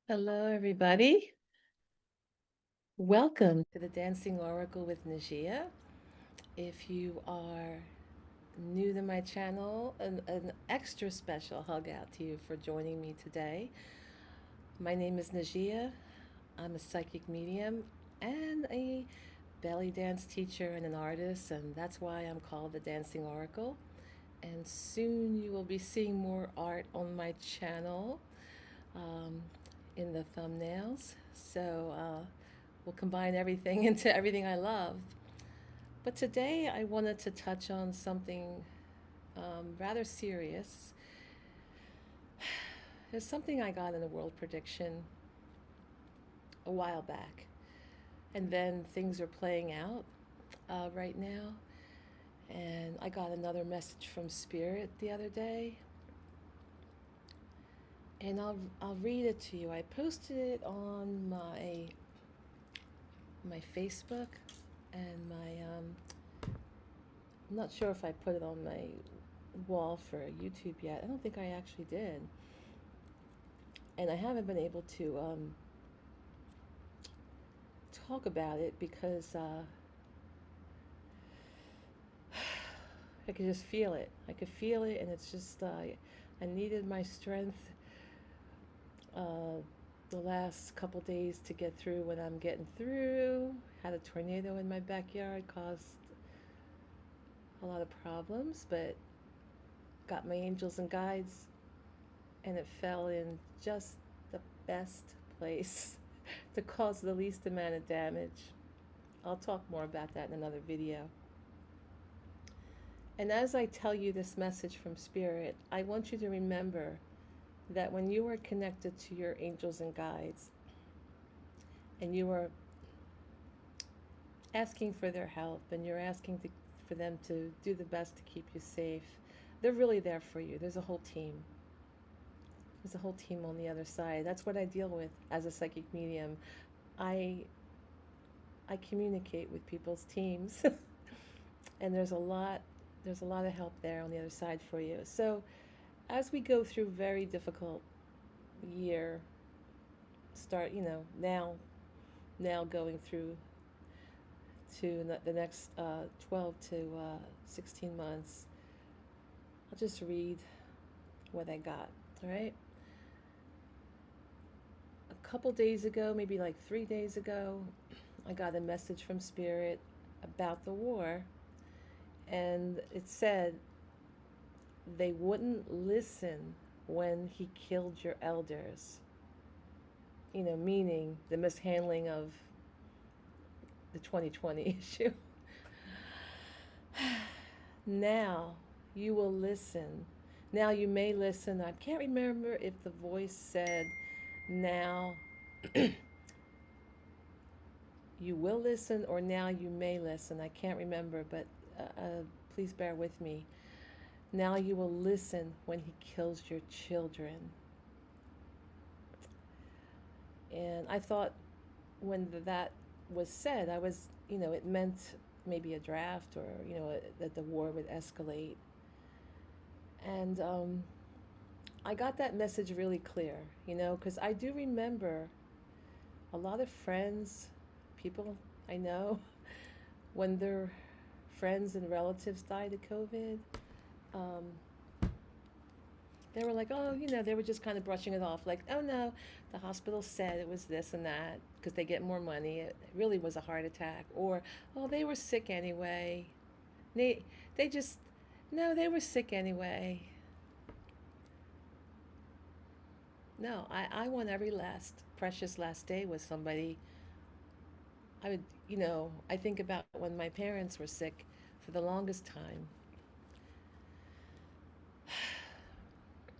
Hello, everybody. Welcome to the Dancing Oracle with Najia. If you are new to my channel, an extra special hug out to you for joining me today. My name is Najia. I'm a psychic medium and a belly dance teacher and an artist, and that's why I'm called the Dancing Oracle. And soon you will be seeing more art on my channel um, in the thumbnails. So we'll combine everything into everything I love. But today I wanted to touch on something rather serious. There's something I got in a world prediction a while back, and then things are playing out right now. And I got another message from Spirit the other day, and I'll read it to you. I posted it on my Facebook and my I'm not sure if I put it on my wall for YouTube yet. I don't think I actually did. And I haven't been able to talk about it because I could just feel it. I could feel it, and it's just, I needed my strength uh, the last couple days to get through what I'm getting through. Had a tornado in my backyard, caused a lot of problems, but got my angels and guides, and it fell in just the best place to cause the least amount of damage. I'll talk more about that in another video. And as I tell you this message from Spirit, I want you to remember that when you are connected to your angels and guides and you are asking for their help and you're asking for them to do the best to keep you safe, they're really there for you. There's a whole team. There's a whole team on the other side. That's what I deal with as a psychic medium. I I communicate with people's teams and there's a lot of help there on the other side for you. So as we go through very difficult year, start now going through to the next 12 to 16 months, I'll just read what I got. All right. A couple days ago, maybe like 3 days ago, I got a message from Spirit about the war, and it said they wouldn't listen when he killed your elders. Meaning the mishandling of the 2020 issue. Now you will listen. Now you may listen. I can't remember if the voice said, now you will listen or now you may listen. I can't remember, but please bear with me. Now you will listen when he kills your children. And I thought when that was said, I was, it meant maybe a draft or, that the war would escalate. And I got that message really clear, because I do remember a lot of friends, people I know, when their friends and relatives died of COVID, um, they were like, oh, they were just kind of brushing it off, like, oh no, the hospital said it was this and that because they get more money. It really was a heart attack, or oh, they were sick anyway. They they just no, they were sick anyway. No, I want every last precious last day with somebody. I would, I think about when my parents were sick for the longest time.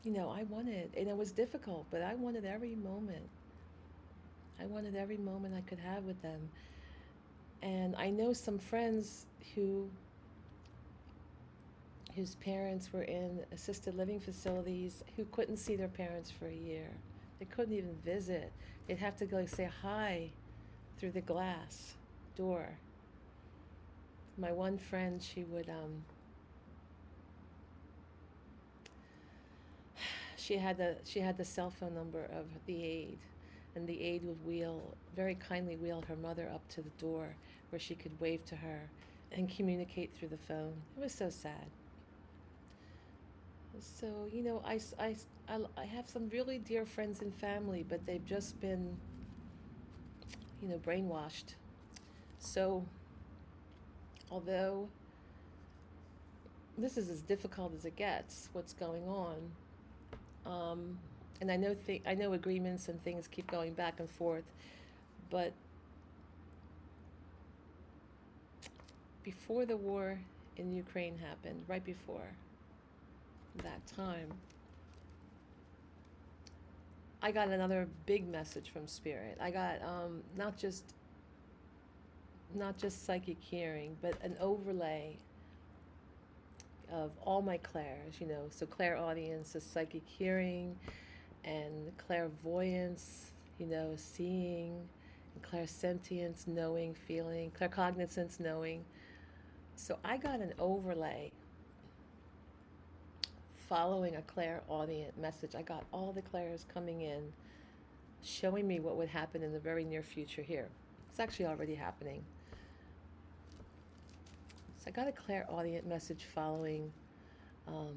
I wanted, and it was difficult, but I wanted every moment. I wanted every moment I could have with them. And I know some friends whose parents were in assisted living facilities who couldn't see their parents for a year. They couldn't even visit. They'd have to go say hi through the glass door. My one friend, she had the cell phone number of the aide, and the aide would very kindly wheel her mother up to the door where she could wave to her and communicate through the phone. It was so sad. So, I have some really dear friends and family, but they've just been, brainwashed. So, although this is as difficult as it gets, what's going on, um, and I know agreements and things keep going back and forth, but before the war in Ukraine happened, right before that time, I got another big message from Spirit. I got not just psychic hearing, but an overlay of all my clairs. So clairaudience is psychic hearing, and clairvoyance, seeing, and clairsentience, knowing, feeling, claircognizance, knowing. So I got an overlay following a clairaudient message. I got all the clairs coming in, showing me what would happen in the very near future here. It's actually already happening. So I got a clairaudient message following um,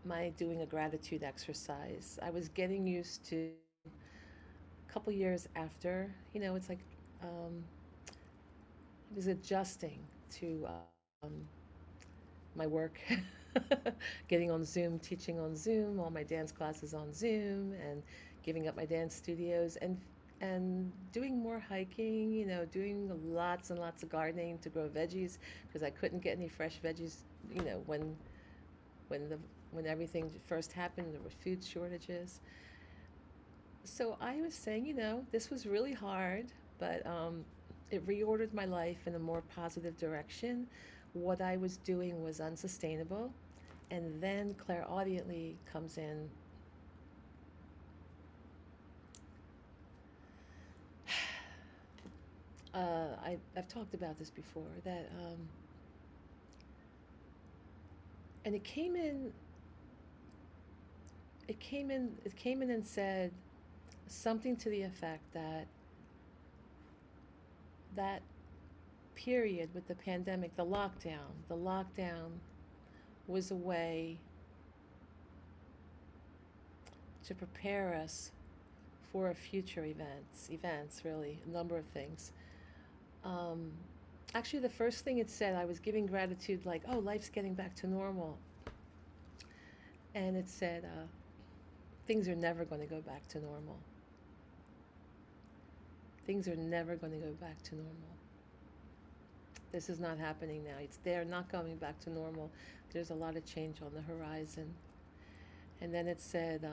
my doing a gratitude exercise. I was getting used to a couple years after, it's like I was adjusting to my work, getting on Zoom, teaching on Zoom, all my dance classes on Zoom, and giving up my dance studios, and doing more hiking, doing lots and lots of gardening to grow veggies because I couldn't get any fresh veggies, when when the when everything first happened, there were food shortages. So I was saying, this was really hard, but it reordered my life in a more positive direction. What I was doing was unsustainable. And then clairaudiently comes in, I've talked about this before, that, and it came in and said something to the effect that that period with the pandemic, the lockdown was a way to prepare us for future events really, a number of things. Um, Actually, the first thing it said, I was giving gratitude, like, oh, life's getting back to normal. And it said, things are never going to go back to normal. Things are never going to go back to normal. This is not happening now. They're not going back to normal. There's a lot of change on the horizon. And then it said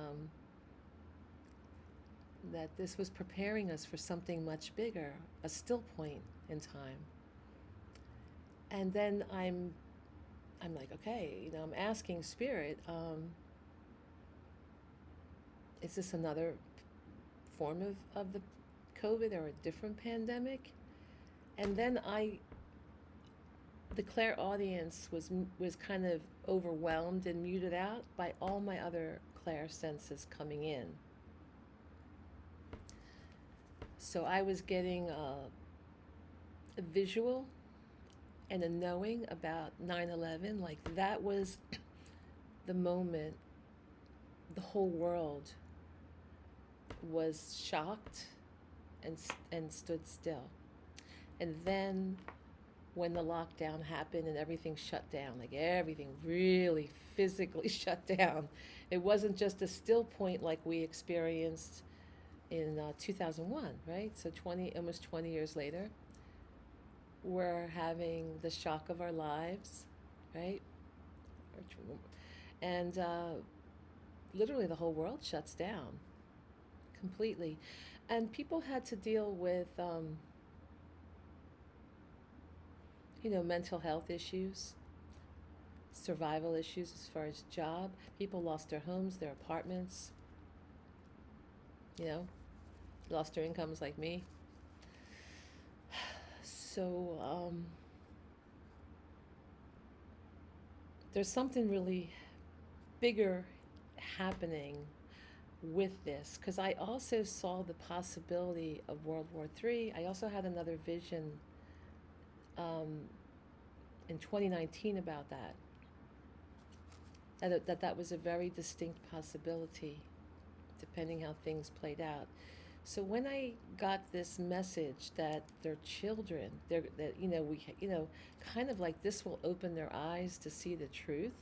that this was preparing us for something much bigger, a still point in time. And then I'm like, okay, I'm asking Spirit, is this another form of the COVID or a different pandemic? And then the clairaudience was kind of overwhelmed and muted out by all my other clair senses coming in. So I was getting a visual and a knowing about 9/11. Like that was the moment the whole world was shocked and stood still. And then when the lockdown happened and everything shut down, like everything really physically shut down, it wasn't just a still point like we experienced in 2001, right? So almost 20 years later, we're having the shock of our lives, right? And literally the whole world shuts down completely. And people had to deal with, mental health issues, survival issues as far as job. People lost their homes, their apartments, you know, lost their incomes like me. So there's something really bigger happening with this because I also saw the possibility of World War III. I also had another vision um, in 2019 about that. That was a very distinct possibility, depending how things played out. So when I got this message that their children, that kind of like this will open their eyes to see the truth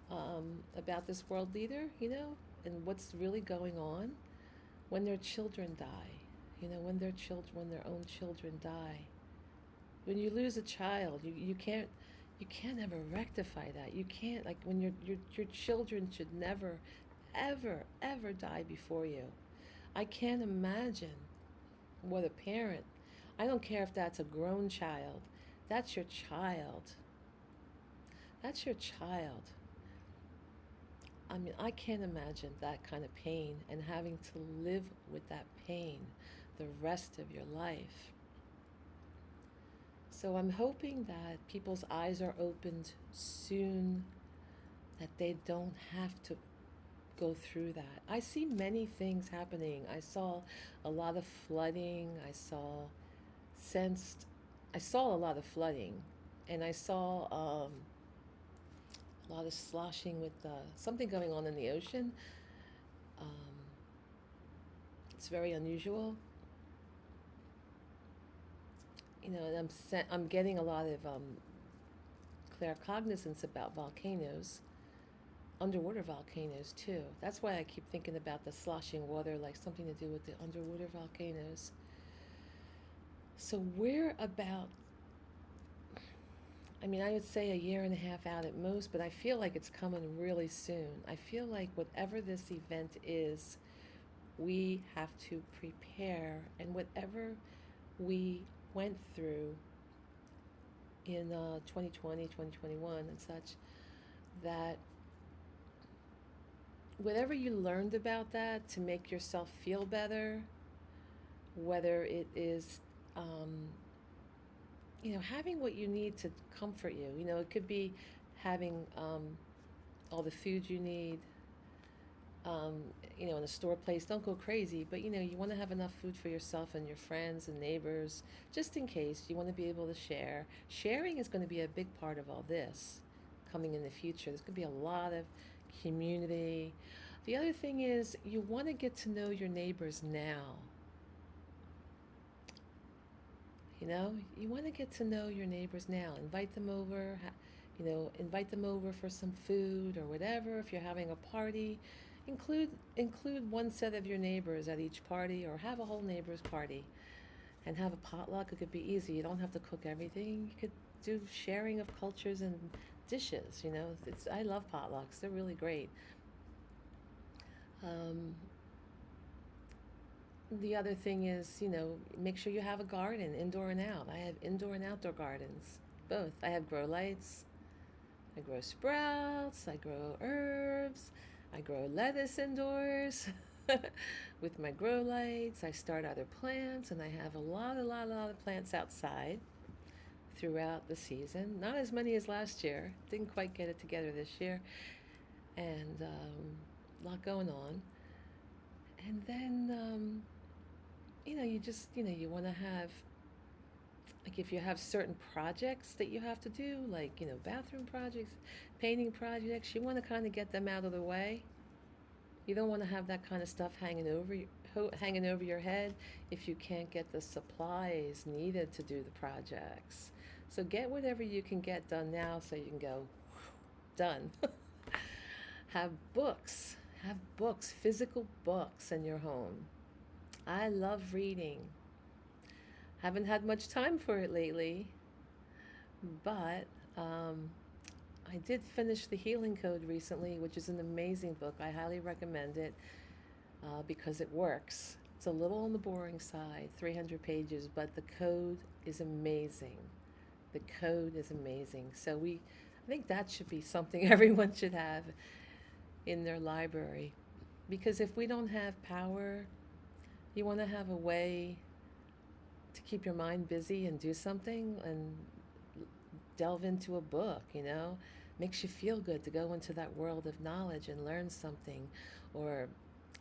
about this world leader, and what's really going on when their children die, when their own children die. When you lose a child, you can't ever rectify that. You can't, like, when your children should never, ever, ever die before you. I can't imagine what a parent, I don't care if that's a grown child, that's your child. That's your child. I mean, I can't imagine that kind of pain and having to live with that pain the rest of your life. So I'm hoping that people's eyes are opened soon, that they don't have to go through that. I see many things happening. I saw a lot of flooding. Sensed, I saw a lot of flooding, and I saw a lot of sloshing with something going on in the ocean. Um, it's very unusual, and I'm getting a lot of claircognizance about volcanoes, underwater volcanoes too. That's why I keep thinking about the sloshing water, like something to do with the underwater volcanoes. So we're about, I mean, I would say a year and a half out at most, but I feel like it's coming really soon. I feel like whatever this event is, we have to prepare, and whatever we went through in 2020, 2021, and such, that whatever you learned about that to make yourself feel better, whether it is, um, having what you need to comfort you. It could be having all the food you need, um, in a store place. Don't go crazy, but you want to have enough food for yourself and your friends and neighbors, just in case. You want to be able to share. Sharing is going to be a big part of all this coming in the future. There's going to be a lot of community. The other thing is, you want to get to know your neighbors now. You want to get to know your neighbors now. Invite them over, invite them over for some food or whatever. If you're having a party, include one set of your neighbors at each party, or have a whole neighbors party and have a potluck. It could be easy. You don't have to cook everything. You could do sharing of cultures and dishes. I love potlucks. They're really great. Um, the other thing is, make sure you have a garden, indoor and out. I have indoor and outdoor gardens, both. I have grow lights. I grow sprouts. I grow herbs. I grow lettuce indoors with my grow lights. I start other plants, and I have a lot of plants outside throughout the season. Not as many as last year. Didn't quite get it together this year, and a lot going on. And then, you just, you want to have, like, if you have certain projects that you have to do, like, bathroom projects, painting projects, you want to kind of get them out of the way. You don't want to have that kind of stuff hanging over your head if you can't get the supplies needed to do the projects. So get whatever you can get done now, so you can go, done. Have books. Have books, physical books in your home. I love reading. Haven't had much time for it lately, but um, I did finish The Healing Code recently, which is an amazing book. I highly recommend it because it works. It's a little on the boring side, 300 pages, but the code is amazing. The code is amazing. I think that should be something everyone should have in their library. Because if we don't have power, you want to have a way to keep your mind busy and do something, and delve into a book. Makes you feel good to go into that world of knowledge and learn something, or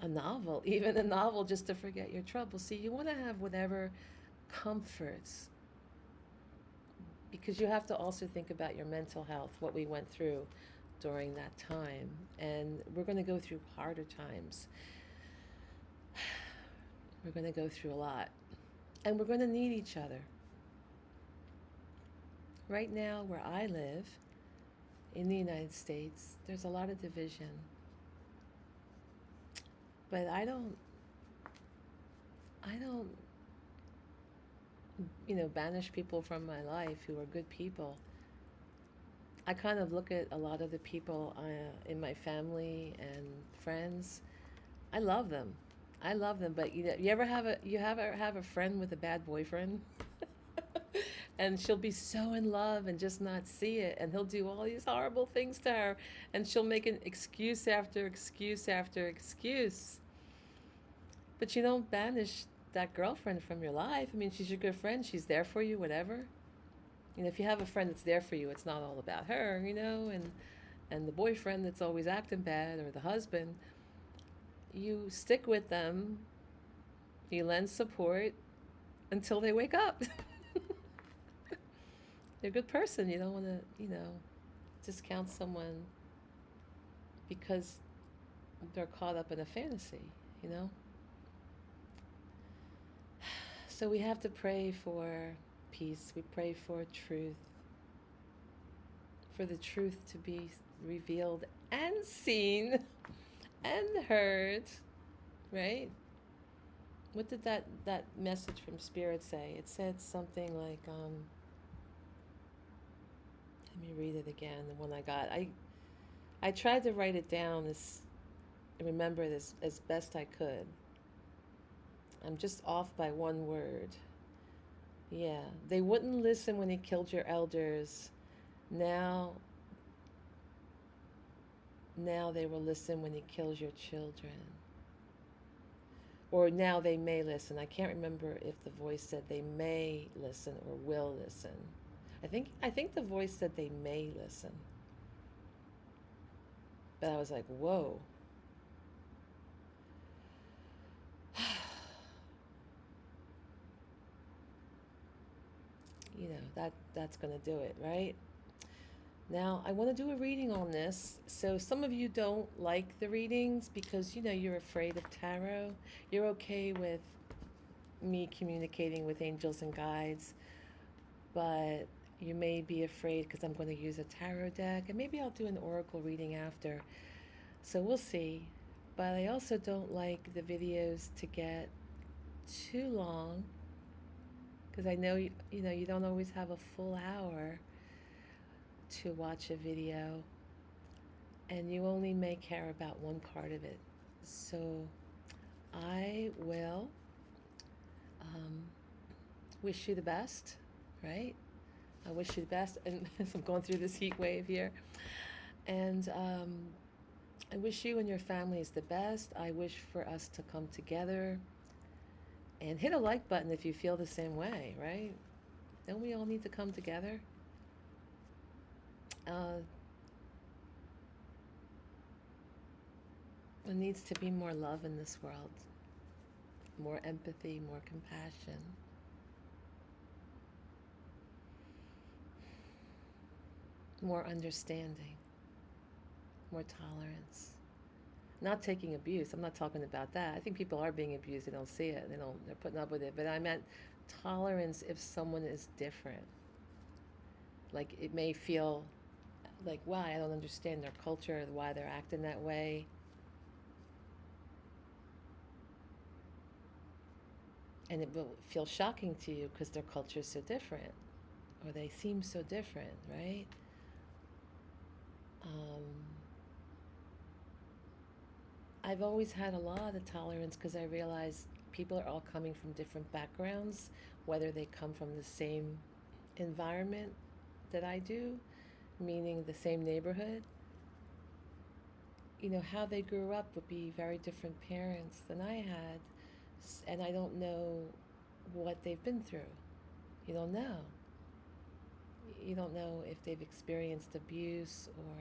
A novel, even a novel, just to forget your trouble. See, you want to have whatever comforts, because you have to also think about your mental health, what we went through during that time. And we're going to go through harder times. We're going to go through a lot. And we're going to need each other. Right now, where I live in the United States, there's a lot of division. But I don't, banish people from my life who are good people. I kind of look at a lot of the people in my family and friends. I love them. I love them, but you ever have a friend with a bad boyfriend? And she'll be so in love and just not see it, and he'll do all these horrible things to her, and she'll make an excuse after excuse after excuse. But you don't banish that girlfriend from your life. I mean, she's your good friend. She's there for you, whatever. If you have a friend that's there for you, it's not all about her, and the boyfriend that's always acting bad, or the husband. You stick with them, you lend support until they wake up. They're a good person. You don't want to, discount someone because they're caught up in a fantasy, you know? So we have to pray for peace. We pray for truth, for the truth to be revealed and seen and heard, right? What did that message from Spirit say? It said something like, let me read it again. The one I got. I tried to write it down as remember this as best I could. I'm just off by one word. Yeah, they wouldn't listen when he killed your elders. Now, now they will listen when he kills your children. Or now they may listen. I can't remember if the voice said they may listen or will listen. I think the voice said they may listen. But I was like, whoa. That's going to do it, right? Now, I want to do a reading on this. So, some of you don't like the readings because you're afraid of tarot. You're okay with me communicating with angels and guides, but you may be afraid because I'm going to use a tarot deck, and maybe I'll do an oracle reading after. So, we'll see. But I also don't like the videos to get too long because I know you don't always have a full hour to watch a video, and you only may care about one part of it. So I will um, wish you the best, right? I wish you the best, and as I'm going through this heat wave here, and I wish you and your families the best. I wish for us to come together, and hit a like button if you feel the same way, right? Don't we all need to come together? Uh, there needs to be more love in this world, more empathy, more compassion. More understanding, more tolerance. Not taking abuse. I'm not talking about that. I think people are being abused. They don't see it. They're putting up with it. But I meant tolerance if someone is different. Like it may feel like, wow, I don't understand their culture, why they're acting that way. And it will feel shocking to you because their culture is so different, or they seem so different, right? Um, I've always had a lot of tolerance because I realize people are all coming from different backgrounds, whether they come from the same environment that I do, meaning the same neighborhood. How they grew up would be very different parents than I had, and I don't know what they've been through. You don't know. You don't know if they've experienced abuse or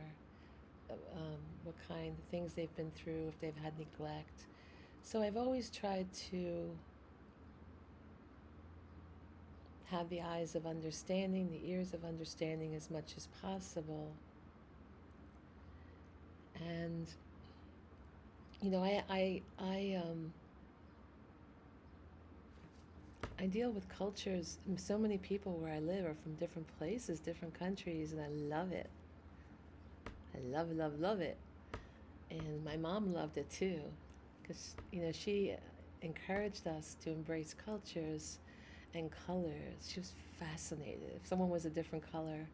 what kind of things they've been through, if they've had neglect. So I've always tried to have the eyes of understanding, the ears of understanding as much as possible. And I deal with cultures. So many people where I live are from different places, different countries, and I love it. I love, love, love it. And my mom loved it too, because she encouraged us to embrace cultures and colors. She was fascinated. If someone was a different color,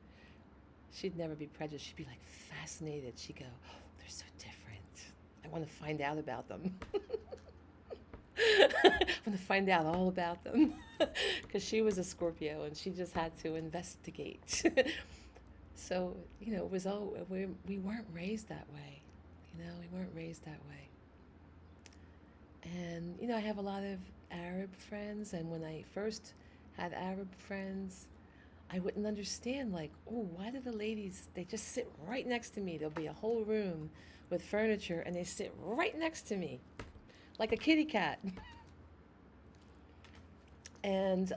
she'd never be prejudiced. She'd be like fascinated. She'd go, "Oh, they're so different. I want to find out about them." I want to find out all about them because she was a Scorpio and she just had to investigate. So it was all we weren't raised that way. We weren't raised that way. And I have a lot of Arab friends, and when I first had Arab friends, I wouldn't understand, like, oh, why do the ladies, they just sit right next to me? There'll be a whole room with furniture and they sit right next to me like a kitty cat. And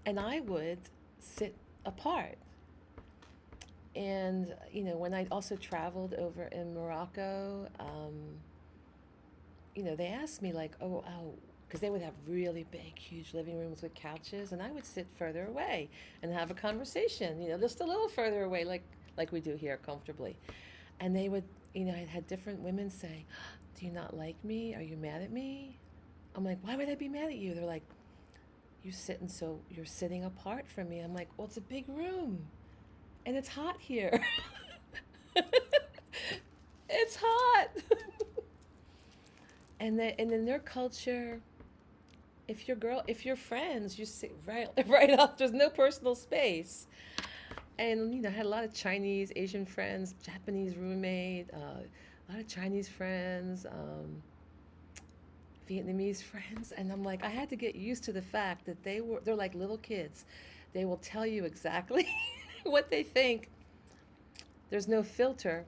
and I would sit apart. And when I also traveled over in Morocco, they asked me like, oh, because they would have really big, huge living rooms with couches, and I would sit further away and have a conversation, just a little further away, like we do here, comfortably. And they would, I had different women say, "Do you not like me? Are you mad at me?" I'm like, "Why would I be mad at you?" They're like, you're sitting apart from me." I'm like, "Well, it's a big room, and it's hot here." It's hot. And in their culture, if you're friends, you sit right up. There's no personal space. And I had a lot of Chinese, Asian friends, Japanese roommate, a lot of Chinese friends, Vietnamese friends, and I'm like, I had to get used to the fact that they're like little kids. They will tell you exactly what they think. There's no filter.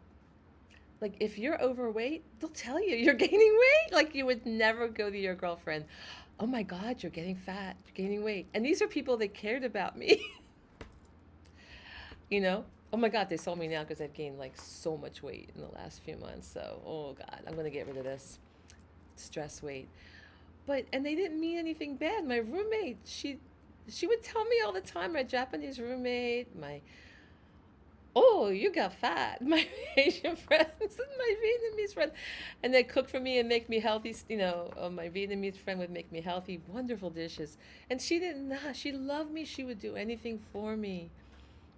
Like if you're overweight, they'll tell you you're gaining weight. Like you would never go to your girlfriend, "Oh my God, you're getting fat, you're gaining weight." And these are people that cared about me. you know? Oh my God, they saw me now because I've gained like so much weight in the last few months. So, oh God, I'm going to get rid of this stress weight. And they didn't mean anything bad. My roommate, she would tell me all the time, my Japanese roommate, "Oh, you got fat." My Asian friends, my Vietnamese friend, and they cook for me and make me healthy. My Vietnamese friend would make me healthy, wonderful dishes, and she didn't know. She loved me. She would do anything for me.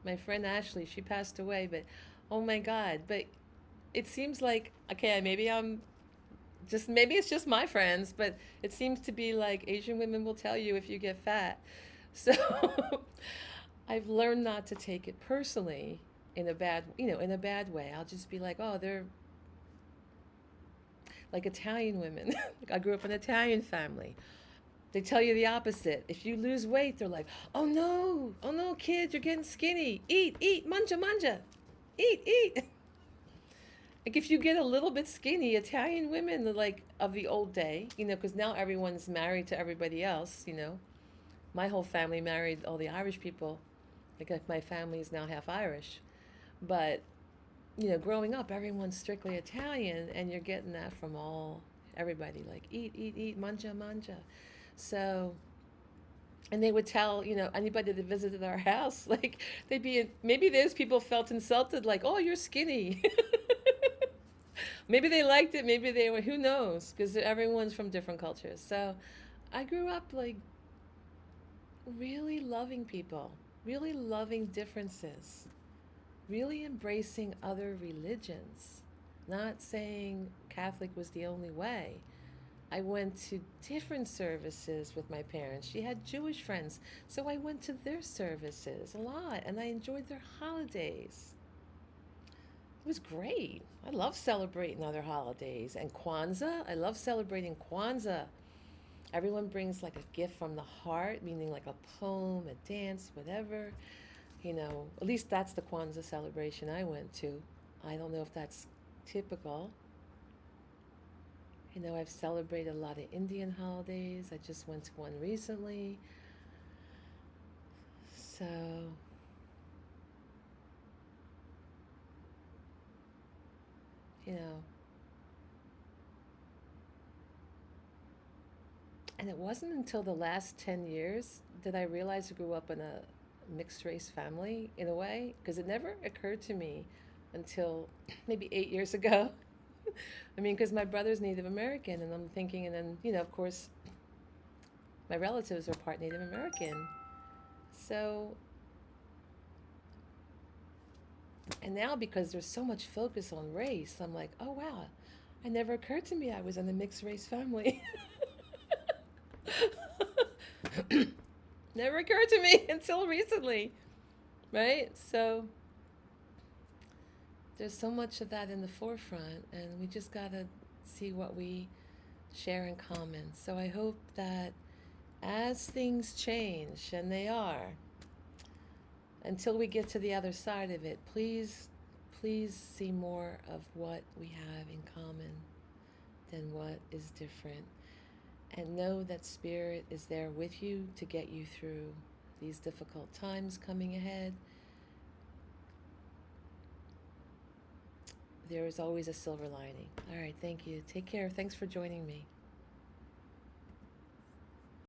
My friend Ashley, she passed away, but oh my God! But it seems like okay, maybe it's just my friends, but it seems to be like Asian women will tell you if you get fat. So I've learned not to take it personally in a bad way. I'll just be like, "Oh, they're like Italian women." I grew up in an Italian family. They tell you the opposite. If you lose weight, they're like, oh no, kid, you're getting skinny. Eat, manja, manja. Eat." Like if you get a little bit skinny, Italian women are like of the old day, because now everyone's married to everybody else. My whole family married all the Irish people. Like my family is now half Irish, but growing up, everyone's strictly Italian, and you're getting that from everybody. Like eat, manja, manja. So, and they would tell anybody that visited our house, like maybe those people felt insulted, like, "Oh, you're skinny." Maybe they liked it, maybe they were, who knows, because everyone's from different cultures. So I grew up like really loving people, really loving differences, really embracing other religions, not saying Catholic was the only way. I went to different services with my parents. She had Jewish friends, so I went to their services a lot, and I enjoyed their holidays. It was great. I love celebrating other holidays. And Kwanzaa, I love celebrating Kwanzaa. Everyone brings like a gift from the heart, meaning like a poem, a dance, whatever. At least that's the Kwanzaa celebration I went to. I don't know if that's typical. I've celebrated a lot of Indian holidays. I just went to one recently. So, you know, and it wasn't until the last 10 years that I realized I grew up in a mixed race family in a way, because it never occurred to me until maybe 8 years ago. I mean, because my brother's Native American, and I'm thinking, and then, of course, my relatives are part Native American. So, and now because there's so much focus on race, I'm like, oh wow, it never occurred to me I was in a mixed race family. Never occurred to me until recently, right? So there's so much of that in the forefront, and we just gotta see what we share in common. So I hope that as things change, and they are, until we get to the other side of it, please see more of what we have in common than what is different. And know that Spirit is there with you to get you through these difficult times coming ahead. There is always a silver lining. All right, thank you. Take care. Thanks for joining me.